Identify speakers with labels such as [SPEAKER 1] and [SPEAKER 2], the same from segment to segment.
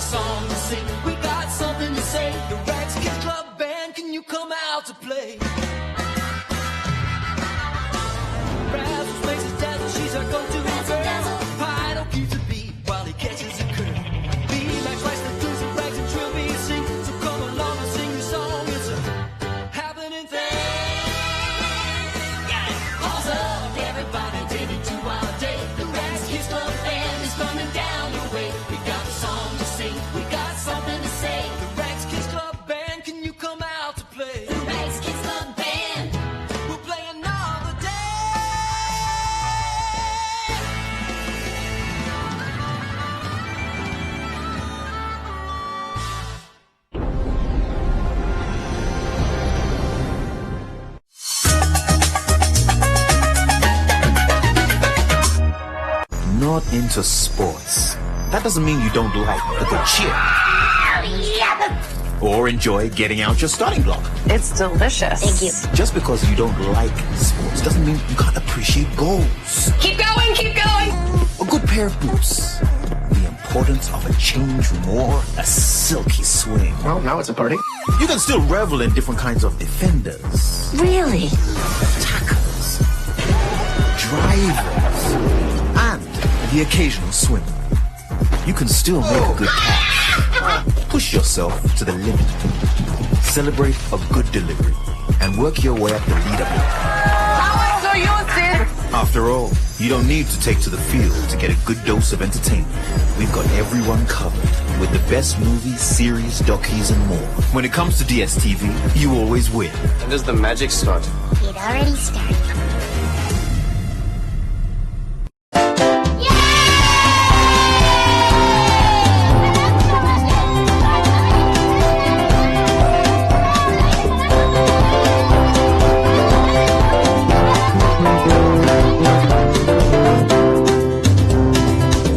[SPEAKER 1] a song to sing, we got something to say. The Rags Kids Club Band, can you come out to play? Razzles makes us dazzle, she's our go-to girl. Fido keeps a beat while he catches a curve. B-Max likes the blues and rags and Trilby sing. So come along and sing the song, it's a happening thing. Yeah, pause up, everybody, take it to our day. The Rags Kids Club Band is coming down your way. We got a song to sing, we got something to say. The Rags Kids Club Band, can you come out to play? The Rags Kids Club Band, we'll play another day.
[SPEAKER 2] Not into sports. That doesn't mean you don't like a good cheer. Or enjoy getting out your starting block.
[SPEAKER 3] It's delicious.
[SPEAKER 4] Thank you.
[SPEAKER 2] Just because you don't like sports doesn't mean you can't appreciate goals.
[SPEAKER 3] Keep going, keep going.
[SPEAKER 2] A good pair of boots. The importance of a change room or a silky swing.
[SPEAKER 5] Well, now it's a party.
[SPEAKER 2] You can still revel in different kinds of defenders,
[SPEAKER 4] Really?
[SPEAKER 2] attackers, drivers, and the occasional swimmer. You can still make a good catch. Push yourself to the limit. Celebrate a good delivery and work your way up the leaderboard.
[SPEAKER 3] How are you, Sid?
[SPEAKER 2] After all, you don't need to take to the field to get a good dose of entertainment. We've got everyone covered with the best movies, series, docus, and more. When it comes to DSTV, you always win.
[SPEAKER 5] When does the magic start?
[SPEAKER 4] It already started.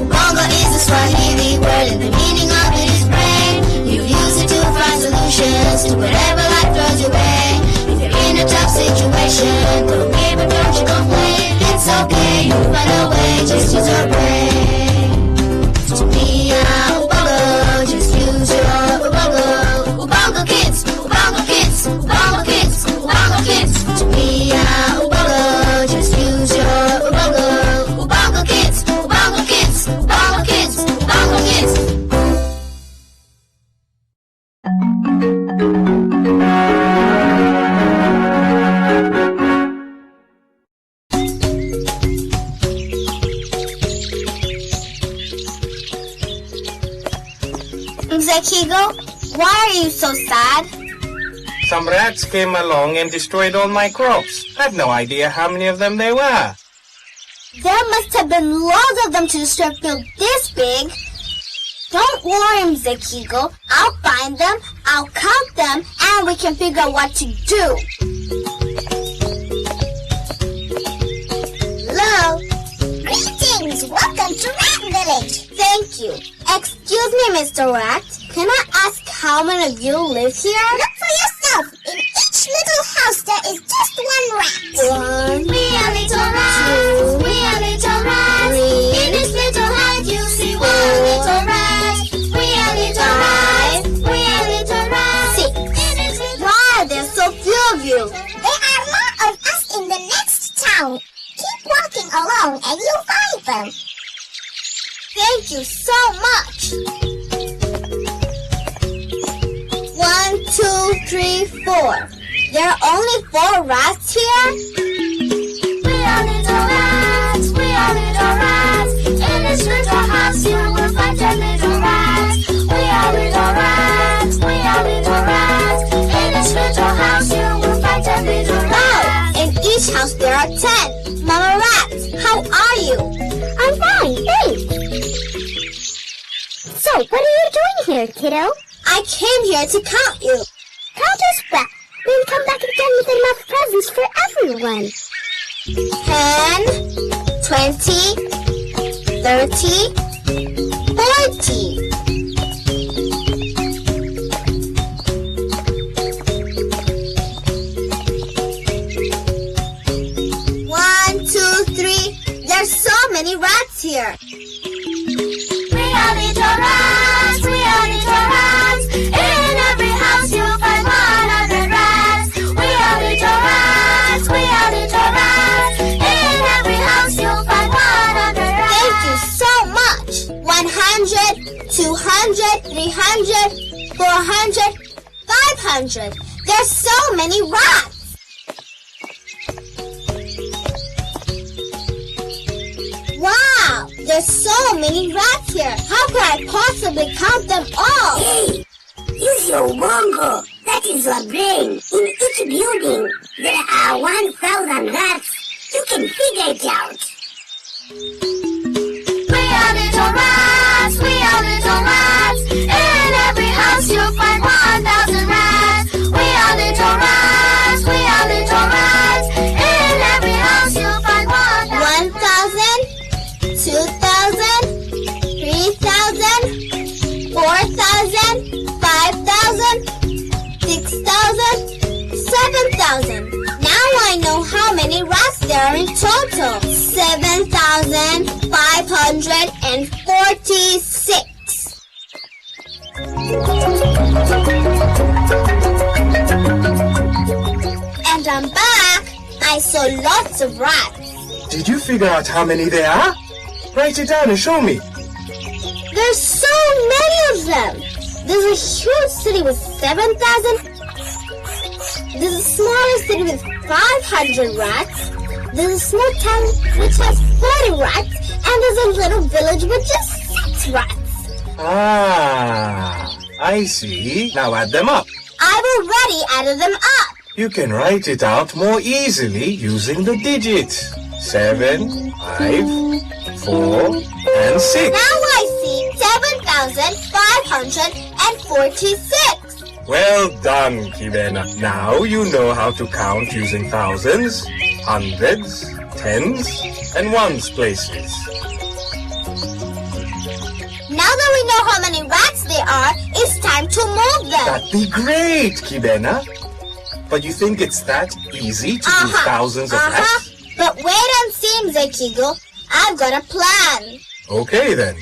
[SPEAKER 6] Ubongo is a Swahili word and the meaning of it is brain. You use it to find solutions to whatever life throws your way. If you're in a tough situation, don't give it, don't you complain. It's okay, you'll find a way, just use your brain. Be a Ubongo, just use your Ubongo. Ubongo kids, Ubongo kids, Ubongo kids, Ubongo kids. Be a Ubongo, just use your Ubongo. Ubongo kids, Ubongo kids, Ubongo kids, Ubongo kids. Zekigo, why are you so sad?
[SPEAKER 7] Some rats came along and destroyed all my crops. I have no idea how many of them there were.
[SPEAKER 6] There must have been loads of them to destroy a field this big. Don't worry, Zekigo. I'll find them, I'll count them, and we can figure out what to do. Hello? Greetings! Welcome to Rat Village. Thank you. Excuse me, Mr. Rat. Can I ask how many of you live here? Look for yourself. In each little house there is just one rat. One. We are little rats. Two. We are little rats. Three. In this little house you see one little rat. We are little rats. We are little rats. Six. Why are there so few of you? There are more of us in the next town. Keep walking along and you'll find them. Thank you so much. 1, 2, 3, 4. There are only 4 rats here? We are little rats. We are little rats. In this little house you will find a little rat. We are little rats. We are little rats. In this little house you will find a little rat. Wow! In each house there are 10. Mama Rat, how are you? I'm fine, thanks. So, what are you doing here, kiddo? I came here to count you. Count us back. We'll come back again with enough presents for everyone. 10, 20, 30, 40. One, two, three. There's so many rats here. We are little rats. We are 100, 200, 300, 400, 500. There's so many rats. Wow, there's so many rats here. How could I possibly count them all?
[SPEAKER 4] Hey, use your Ubongo. That is your brain. In each building, there are 1,000 rats. You can figure it out.
[SPEAKER 1] We are little rats, we are little rats. In every house you'll find 1,000 rats. We are little rats, we are little rats. In every house you'll find 1,000.
[SPEAKER 6] 1,000, 2,000, 3,000, 4,000, 5,000, 6,000, 7,000. Now I know how many rats there are in total. 7,546. And I'm back. I saw lots of rats.
[SPEAKER 7] Did you figure out how many there are? Write it down and show me.
[SPEAKER 6] There's so many of them. There's a huge city with 7,000. There's a smaller city with 500 rats. There's a small town which has 40 rats. And there's a little village with just 6 rats.
[SPEAKER 7] Ah, I see. Now add them up.
[SPEAKER 6] I've already added them up.
[SPEAKER 7] You can write it out more easily using the digits. 7, 5, 4, and 6.
[SPEAKER 6] Now I see 7,546.
[SPEAKER 7] Well done, Kibena. Now you know how to count using thousands, hundreds, tens, and ones places.
[SPEAKER 6] Now that we know how many rats there are, it's time to move them.
[SPEAKER 7] That'd be great, Kibena. But you think it's that easy to do thousands of rats?
[SPEAKER 6] But wait and see, Mzekigo. I've got a plan.
[SPEAKER 7] Okay then.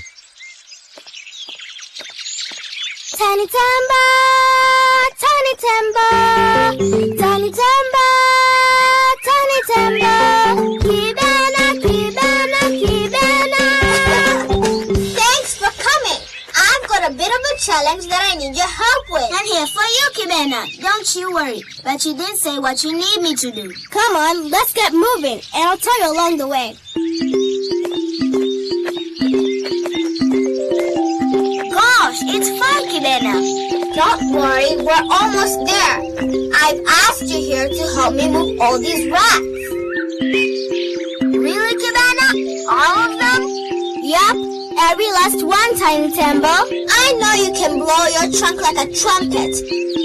[SPEAKER 6] Tiny Tamba, Tiny Tamba, Tiny Tamba, Tiny Tamba, Kibena, Kibena, Kibena. Thanks for coming. I've got a bit of a challenge that I need your help with.
[SPEAKER 4] I'm here for you, Kibena. Don't you worry. But you didn't say what you need me to do.
[SPEAKER 6] Come on, let's get moving, and I'll tell you along the way.
[SPEAKER 4] Gosh, it's fun, Kibena.
[SPEAKER 6] Don't worry, we're almost there. I've asked you here to help me move all these rats.
[SPEAKER 4] Really, Kibena? All of them?
[SPEAKER 6] Yup, every last one, Tiny Tembo. I know you can blow your trunk like a trumpet.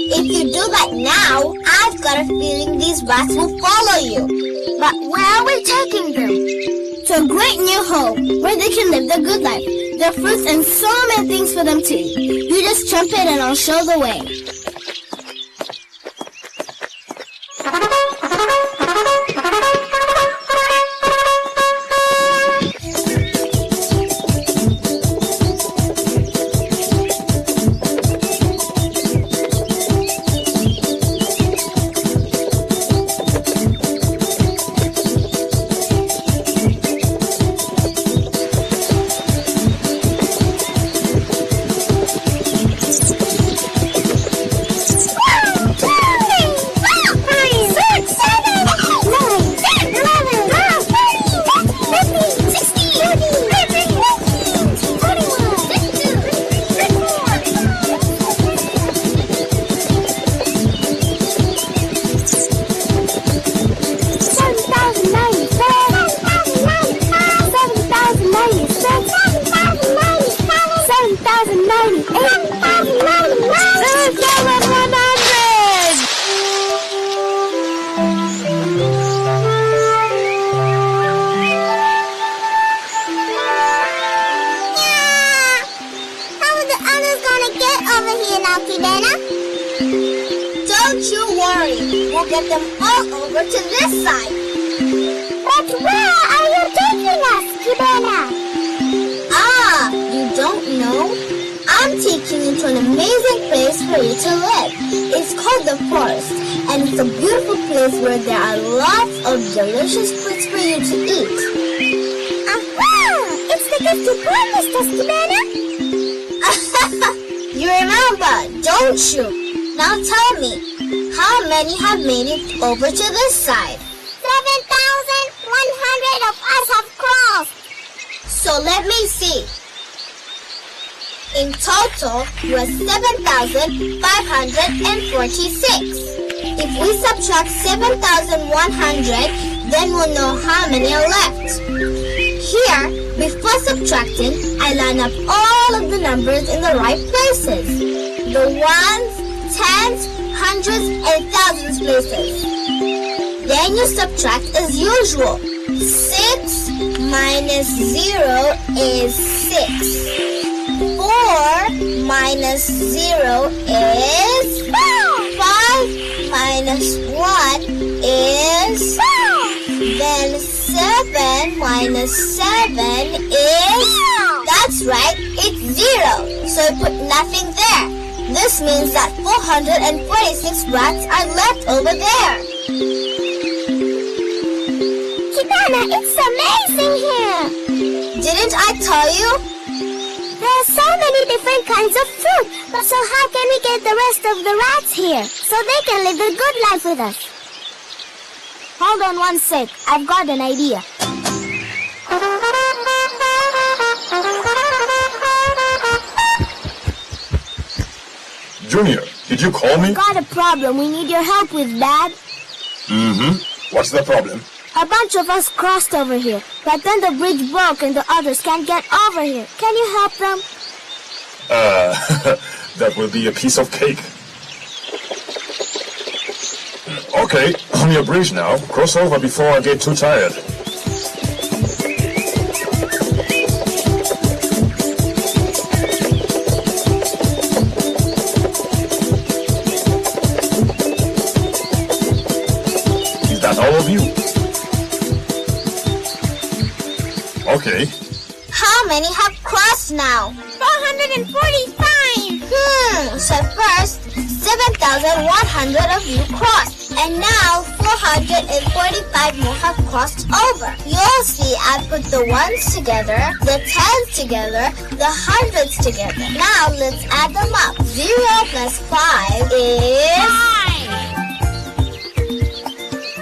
[SPEAKER 6] If you do that now, I've got a feeling these rats will follow you.
[SPEAKER 4] But where are we taking them?
[SPEAKER 6] To a great new home, where they can live the good life. There are fruits and so many things for them to eat. You just trumpet and I'll show the way. Don't you worry, we'll get them all over to this side.
[SPEAKER 4] But where are you taking us, Kibena?
[SPEAKER 6] Ah, you don't know? I'm taking you to an amazing place for you to live. It's called the forest, and it's a beautiful place where there are lots of delicious fruits for you to eat.
[SPEAKER 4] Aha! It's the gift you promised us, Kibena.
[SPEAKER 6] You remember, don't you? Now tell me, how many have made it over to this side?
[SPEAKER 4] 7,100 of us have crossed.
[SPEAKER 6] So let me see. In total, we're 7,546. If we subtract 7,100, then we'll know how many are left. Here, before subtracting, I line up all of the numbers in the right places. The ones, tens, hundreds, and thousands places. Then you subtract as usual. 6 minus 0 is 6. 4 minus 0 is 5 minus 1 is 4. Then 7 minus 7 is... That's right, it's 0. So I put nothing there. This means that 446 rats are left over there.
[SPEAKER 4] Kibana, it's amazing here.
[SPEAKER 6] Didn't I tell you?
[SPEAKER 4] There are so many different kinds of food, but so how can we get the rest of the rats here so they can live a good life with us? Hold on one sec, I've got an idea.
[SPEAKER 8] Junior, did you call me?
[SPEAKER 4] Got a problem we need your help with, Dad.
[SPEAKER 8] What's the problem?
[SPEAKER 4] A bunch of us crossed over here, but then the bridge broke and the others can't get over here. Can you help them?
[SPEAKER 8] That will be a piece of cake. Okay, on your bridge now. Cross over before I get too tired. Is that all of you? Okay.
[SPEAKER 6] How many have crossed now?
[SPEAKER 4] 445!
[SPEAKER 6] So first, 7,100 of you crossed, and now 445 more have crossed over. You'll see I put the ones together, the tens together, the hundreds together. Now let's add them up. 0 plus 5 is...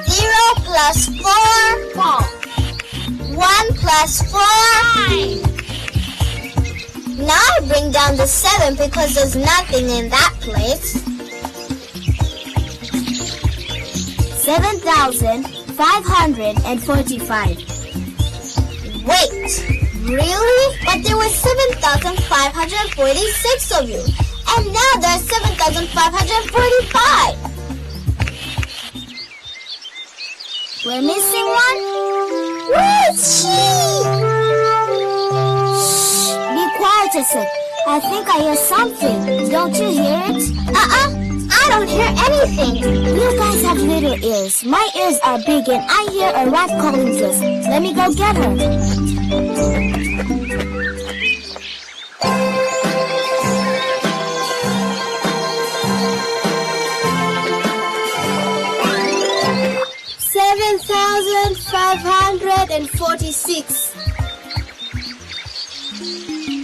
[SPEAKER 6] 0 plus 4... 1 plus 4... 5. Now I bring down the 7 because there's nothing in that place.
[SPEAKER 4] 7,545.
[SPEAKER 6] Wait, really? But there were 7,546 of you. And now there are 7,545.
[SPEAKER 4] We're missing one?
[SPEAKER 6] Where's she?
[SPEAKER 4] Be quiet a sec. I think I hear something. Don't you hear it?
[SPEAKER 6] I don't hear anything.
[SPEAKER 4] You guys have little ears. My ears are big and I hear a rat calling us. Let me go get her. $7,546.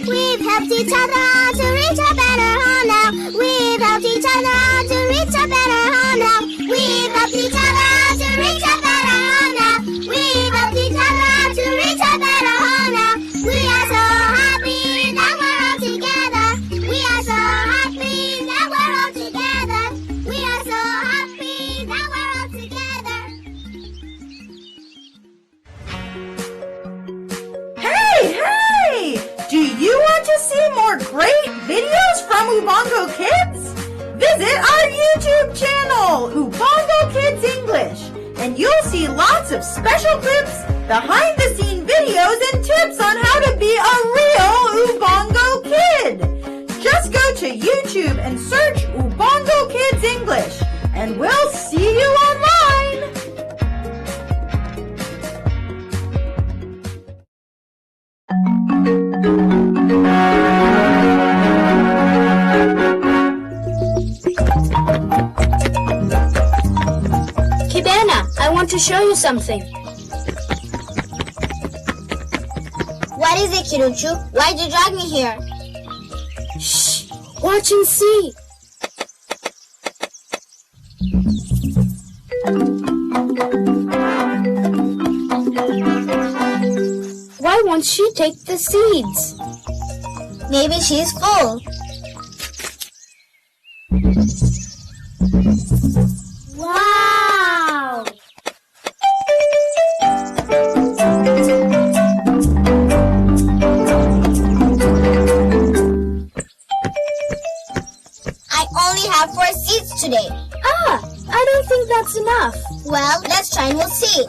[SPEAKER 4] We've helped each other to reach a better home now. We've helped each other to reach a better home now. We've helped each other to reach a better home now. We've helped each other to reach a better home now. We are so happy that we're all together. We are so happy that we're all together. We are so happy that we're all together.
[SPEAKER 9] Hey! Do you want to see more great videos from Ubongo Kids? Visit our YouTube channel, Ubongo Kids English, and you'll see lots of special clips, behind-the-scene videos, and tips on how to be a real Ubongo Kid. Just go to YouTube and search Ubongo Kids English, and we'll see you online!
[SPEAKER 4] Kibana, I want to show you something.
[SPEAKER 6] What is it, Kiruchu? Why'd you drag me here?
[SPEAKER 4] Shh! Watch and see. Why won't she take the seeds?
[SPEAKER 6] Maybe she's full.
[SPEAKER 4] Wow!
[SPEAKER 6] I only have 4 seeds today.
[SPEAKER 4] Ah, I don't think that's enough.
[SPEAKER 6] Well, let's try and we'll see.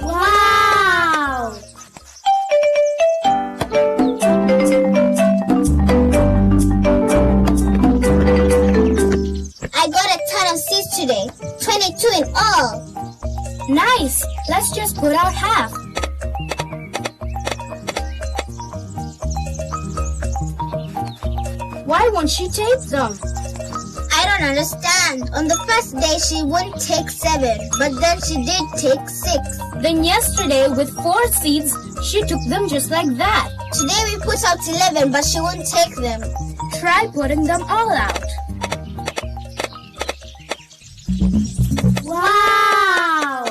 [SPEAKER 4] Wow!
[SPEAKER 6] I got a ton of seeds today. 22 in all.
[SPEAKER 4] Nice. Let's just put out half. Why won't she take them?
[SPEAKER 6] I don't understand. On the first day, she wouldn't take 7, but then she did take 6.
[SPEAKER 4] Then yesterday, with 4 seeds, she took them just like that.
[SPEAKER 6] Today we put out 11, but she wouldn't take them.
[SPEAKER 4] Try putting them all out. Wow!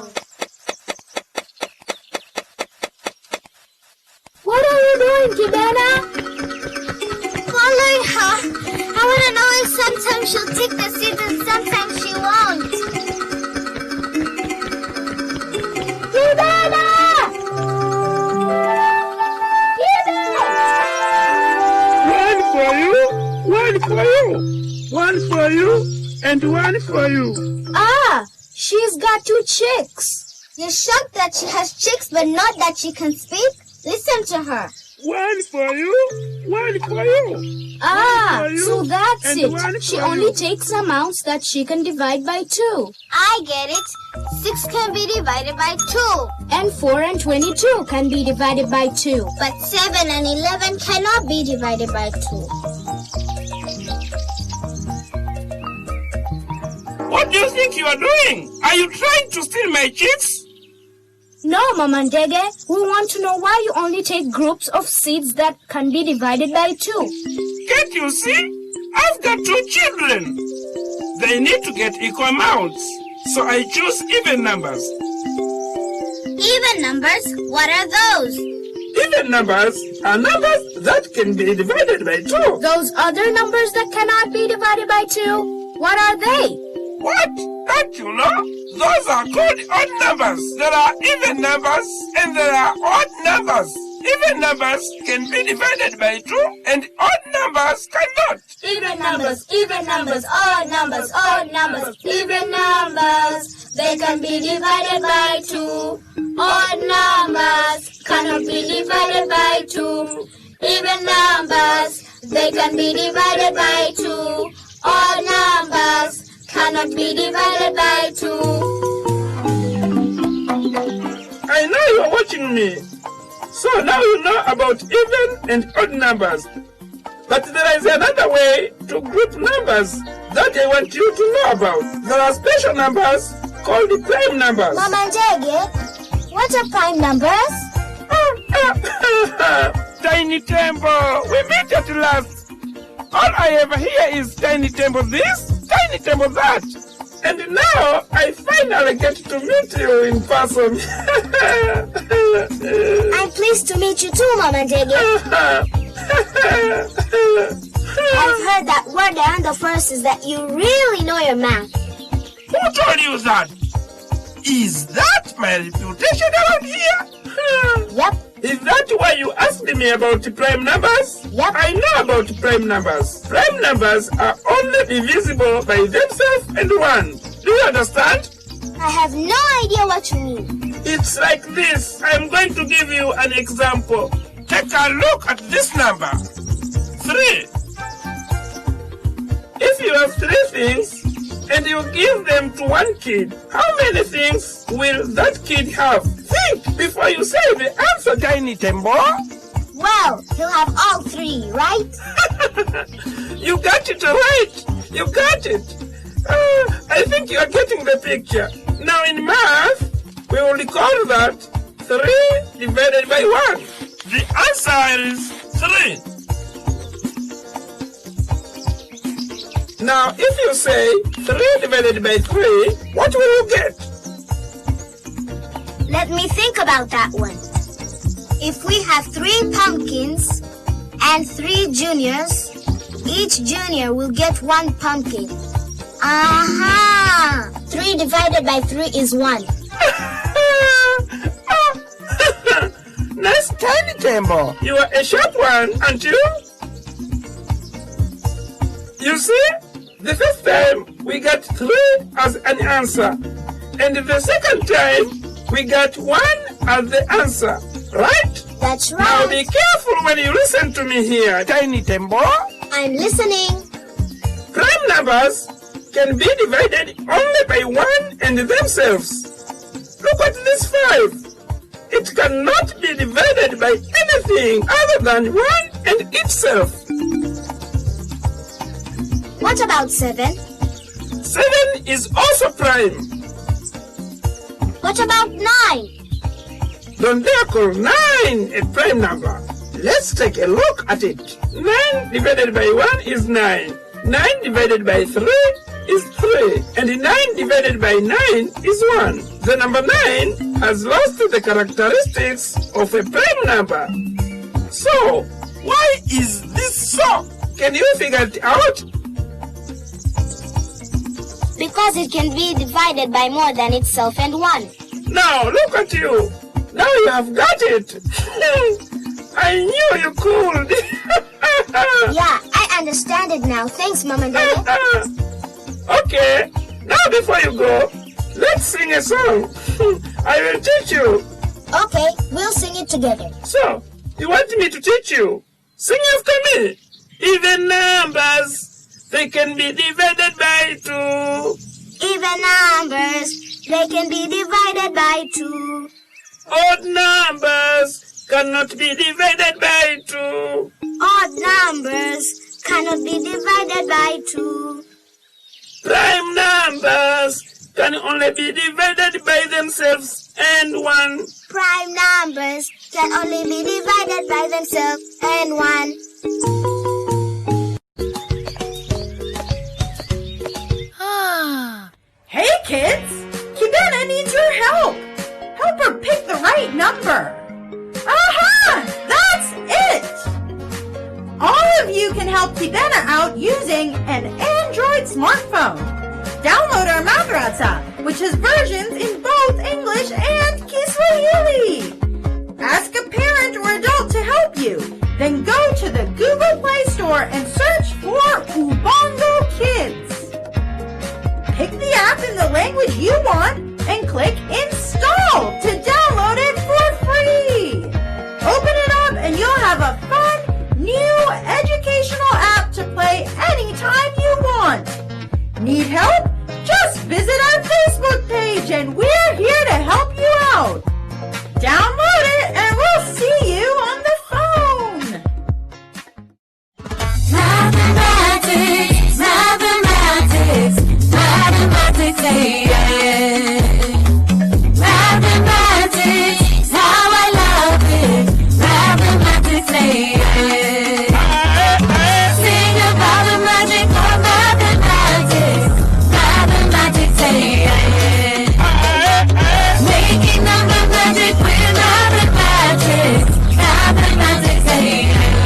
[SPEAKER 4] What are you doing, Kibena?
[SPEAKER 6] Following her. I want to know if sometimes she'll take the seeds and sometimes she won't.
[SPEAKER 4] Kibena!
[SPEAKER 10] One for you, one for you, one for you, and one for you.
[SPEAKER 4] Ah, she's got 2 chicks.
[SPEAKER 6] You're shocked that she has chicks, but not that she can speak? Listen to her.
[SPEAKER 10] One for you, one for you.
[SPEAKER 4] Ah,
[SPEAKER 10] for you,
[SPEAKER 4] so that's
[SPEAKER 10] and one
[SPEAKER 4] it. She
[SPEAKER 10] for
[SPEAKER 4] only
[SPEAKER 10] you.
[SPEAKER 4] takes amounts that she can divide by 2.
[SPEAKER 6] I get it. 6 can be divided by 2.
[SPEAKER 4] And 4 and 22 can be divided by 2.
[SPEAKER 6] But 7 and 11 cannot be divided by 2.
[SPEAKER 10] What do you think you are doing? Are you trying to steal my chicks?
[SPEAKER 4] No, Mama Ndege, we want to know why you only take groups of seeds that can be divided by 2.
[SPEAKER 10] Can't you see? I've got 2 children. They need to get equal amounts. So I choose even numbers.
[SPEAKER 6] Even numbers? What are those?
[SPEAKER 10] Even numbers are numbers that can be divided by 2.
[SPEAKER 4] Those other numbers that cannot be divided by 2, what are they?
[SPEAKER 10] What? Don't you know? Those are called odd numbers. There are even numbers and there are odd numbers. Even numbers can be divided by 2 and odd numbers cannot.
[SPEAKER 4] Even numbers, odd numbers, odd numbers, even numbers. They can be divided by 2. Odd numbers cannot be divided by 2. Even numbers, they can be divided by 2. Odd numbers cannot be divided by 2.
[SPEAKER 10] I know you're watching me. So now you know about even and odd numbers. But there is another way to group numbers that I want you to know about. There are special numbers called the prime numbers.
[SPEAKER 6] Mama Ndege, what are prime numbers?
[SPEAKER 10] Tiny Temple, we meet at last. All I ever hear is Tiny Temple this, Tiny Temple that. And now I finally get to meet you in person.
[SPEAKER 6] I'm pleased to meet you too, Mama Ndege. I've heard that word behind the first is that you really know your math.
[SPEAKER 10] Who told you that? Is that my reputation around here?
[SPEAKER 6] Yep.
[SPEAKER 10] Is that why you asked me about prime numbers?
[SPEAKER 6] Yep.
[SPEAKER 10] I know about prime numbers. Prime numbers are only divisible by themselves and 1. Do you understand?
[SPEAKER 6] I have no idea what you mean.
[SPEAKER 10] It's like this. I'm going to give you an example. Take a look at this number. 3. If you have 3 things and you give them to one kid, how many things will that kid have? Think before you say the answer, Tiny Tembo.
[SPEAKER 6] Well, he'll have all 3, right?
[SPEAKER 10] You got it right. You got it. I think you are getting the picture. Now in math, we will call that 3 divided by 1. The answer is 3. Now, if you say 3 divided by 3, what will you get?
[SPEAKER 6] Let me think about that one. If we have 3 pumpkins and 3 juniors, each junior will get 1 pumpkin. Aha! 3 divided by 3 is 1.
[SPEAKER 10] Nice tiny Tembo. You are a sharp one, aren't you? You see? The first time we got 3 as an answer. And the second time we got 1 as the answer. Right?
[SPEAKER 6] That's right.
[SPEAKER 10] Now be careful when you listen to me here, Tiny Tembo.
[SPEAKER 6] I'm listening.
[SPEAKER 10] Prime numbers can be divided only by 1 and themselves. Look at this 5. It cannot be divided by anything other than 1 and itself.
[SPEAKER 6] What about 7?
[SPEAKER 10] 7 is also prime.
[SPEAKER 6] What about 9?
[SPEAKER 10] Don't dare call 9 a prime number. Let's take a look at it. 9 divided by 1 is 9. 9 divided by 3 is 3. And 9 divided by 9 is 1. The number 9 has lost the characteristics of a prime number. So, why is this so? Can you figure it out?
[SPEAKER 6] Because it can be divided by more than itself and 1.
[SPEAKER 10] Now, look at you. Now you have got it. I knew you could.
[SPEAKER 6] Yeah, I understand it now. Thanks, Mom and Daddy.
[SPEAKER 10] Okay, now before you go, let's sing a song. I will teach you.
[SPEAKER 6] Okay, we'll sing it together.
[SPEAKER 10] So, you want me to teach you? Sing after me. Even numbers, they can be divided by 2.
[SPEAKER 6] Even numbers, they can be divided by 2.
[SPEAKER 10] Odd numbers cannot be divided by 2.
[SPEAKER 6] Odd numbers cannot be divided by 2.
[SPEAKER 10] Prime numbers can only be divided by themselves and 1.
[SPEAKER 6] Prime numbers can only be divided by themselves and 1.
[SPEAKER 9] Hey kids! Kibena needs your help! Help her pick the right number! Aha! That's it! All of you can help Kibena out using an Android smartphone. Download our Mathrads app, which has versions in both English and Kiswahili. Ask a parent or adult to help you. Then go to the Google Play Store and search for Ubongo Kids. Pick the app in the language you want and click Install to download it for free. Open it up and you'll have a fun, new educational app to play anytime you want. Need help? Just visit our Facebook page and we're here to help you out. Download it and we'll see you on the phone.
[SPEAKER 1] Mathematics, mathematics, mathematics, yeah. Mathematics, how I love it. Mathematics, yeah. Sing about the magic of mathematics. Mathematics, yeah. Making number magic with mathematics. Mathematics, yeah.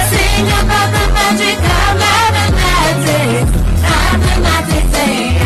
[SPEAKER 1] Sing about the magic of mathematics. Mathematics, yeah.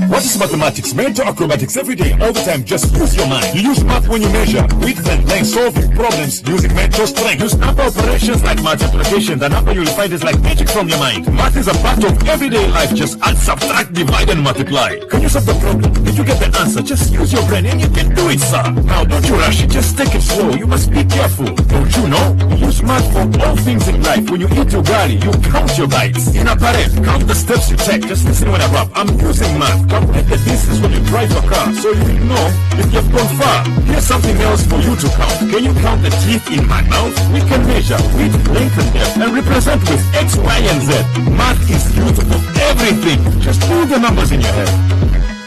[SPEAKER 8] What is mathematics? Mental acrobatics every day, all the time. Just use your mind. You use math when you measure. Width and length, solving problems using mental strength. Use number operations like multiplication. The number you'll find is like magic from your mind. Math is a part of everyday life. Just add, subtract, divide, and multiply. Can you solve the problem? If you get the answer, just use your brain and you can do it, sir. Now, don't you rush it. Just take it slow. You must be careful. Don't you know? Use smart for all things in life. When you eat your gari, you count your bites. In a parade, count the steps you take. Just listen when I rap. I'm using math. Calculate the distance when you drive a car, so you know if you've gone far. Here's something else for you to count. Can you count the teeth in my mouth? We can measure width, length, and depth, and represent with X, Y, and Z. Math is used for everything. Just put the numbers in your head.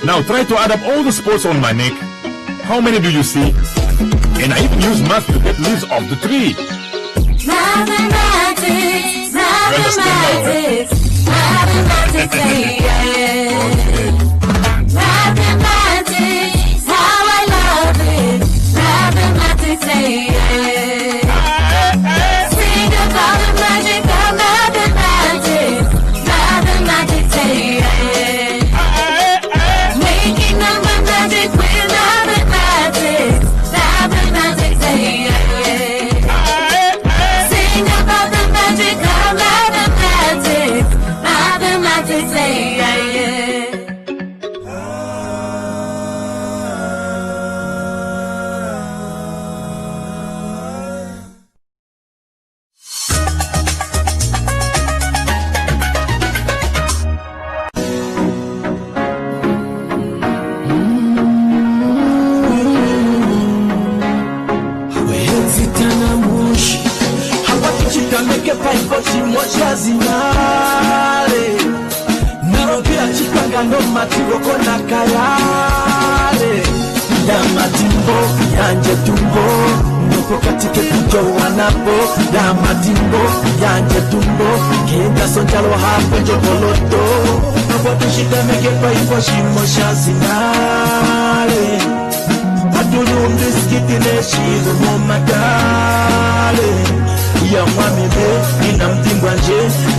[SPEAKER 8] Now try to add up all the spots on my neck. How many do you see? And I even use math to get leaves off the tree.
[SPEAKER 1] Mathematics, mathematics, mathematics, mathematics, how I love it. Mathematics, sing about the magic of mathematics. Mathematics, making number magic with mathematics. Mathematics, sing about the magic of mathematics. Mathematics,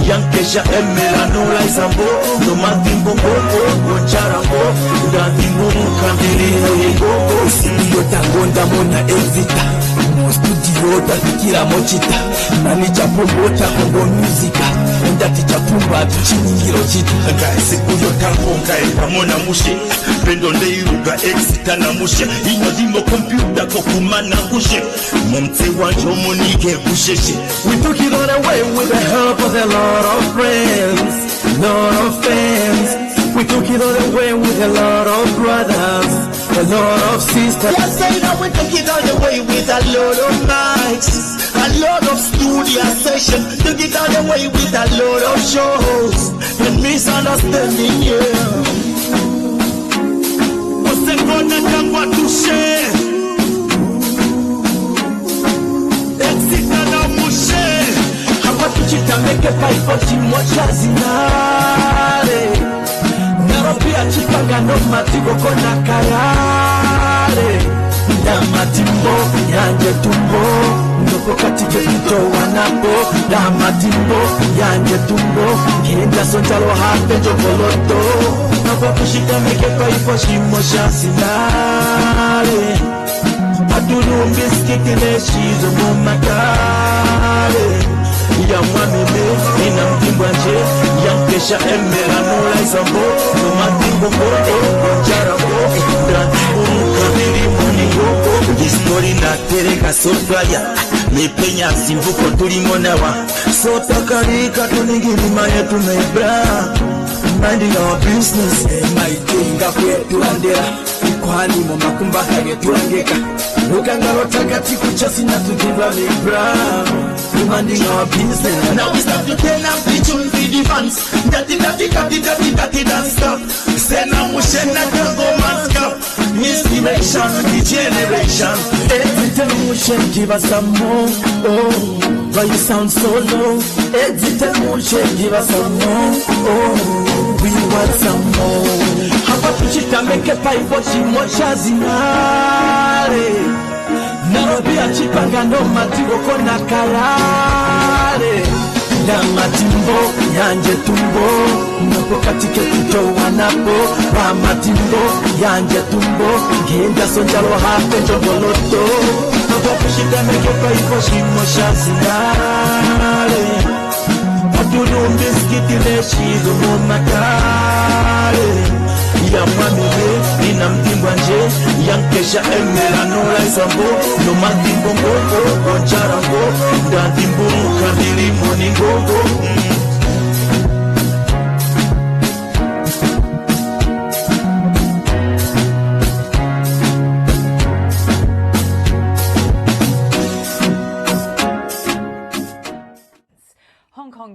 [SPEAKER 11] Yankesha emela nula isambo no matimbo bongo charango ndatimbo kandiri ngogo studio tangonda mona exita mo studio tafikira mochita nani chapomota kongo musica ndati chapumba tuchinyiro chitu ngaise kuyo tangonga pamona mushe pendo ndeiruga exita na mushe ino dimo computer kokumana kushe momte wanjo monike kusheshe. We took it all away with the help of a lot of friends, lot of fans. We took it all away with a lot of brothers, a lot of sisters. Yes, I know we took it all away with a lot of nights, a lot of studio sessions. Took it all away with a lot of shows and misunderstanding, yeah. What's the one that I want to share? Chitameke paipoti mocha zinare Naropia chipanga no matigo kona karare Damatimbo yanje tumbo Ndoko katike kuto wanapo Damatimbo yanje tumbo Kenda sontalo hape jokoloto Napo chitameke paipoti mocha zinare Adulu mbiskiti neshizo mumakare ya mwamime ina mtimbanje yankesha emela nula isambo no matimbo ngogo charango ndatimbo mukabili munigogo distori na tereka sofaya mepenya simvuko tulimonawa sotakarika tuningirima yetu mebra minding our business maitinga kwetu andera kwani mu makumba hagetwangeka ukangalo takatifu chasi na tukiva mebra demanding our business. Now we start to turn up the tune for the fans. Daddy don't stop. Send a motion that can go mask-up. Inspiration, the generation. Every time motion give us some more. Oh, why you sound so low? Every time motion give us some more. Oh, we want some more. How about you make a pipe for Chimocha Zinare? Narobia chipanga no matigo kona karare Damatimbo yanje tumbo Napo katike kuto wanapo Damatimbo yanje tumbo Genda sonjalo hape jogoloto Napo kushida meke paipo shimosha zinare Adulu mbiskiti neshizo mumakare Ya mwamile ina mtimbwa nje yankesha emera nola isambo no matimbo ngoko goncharango ndandimburuka ndilimo ningongo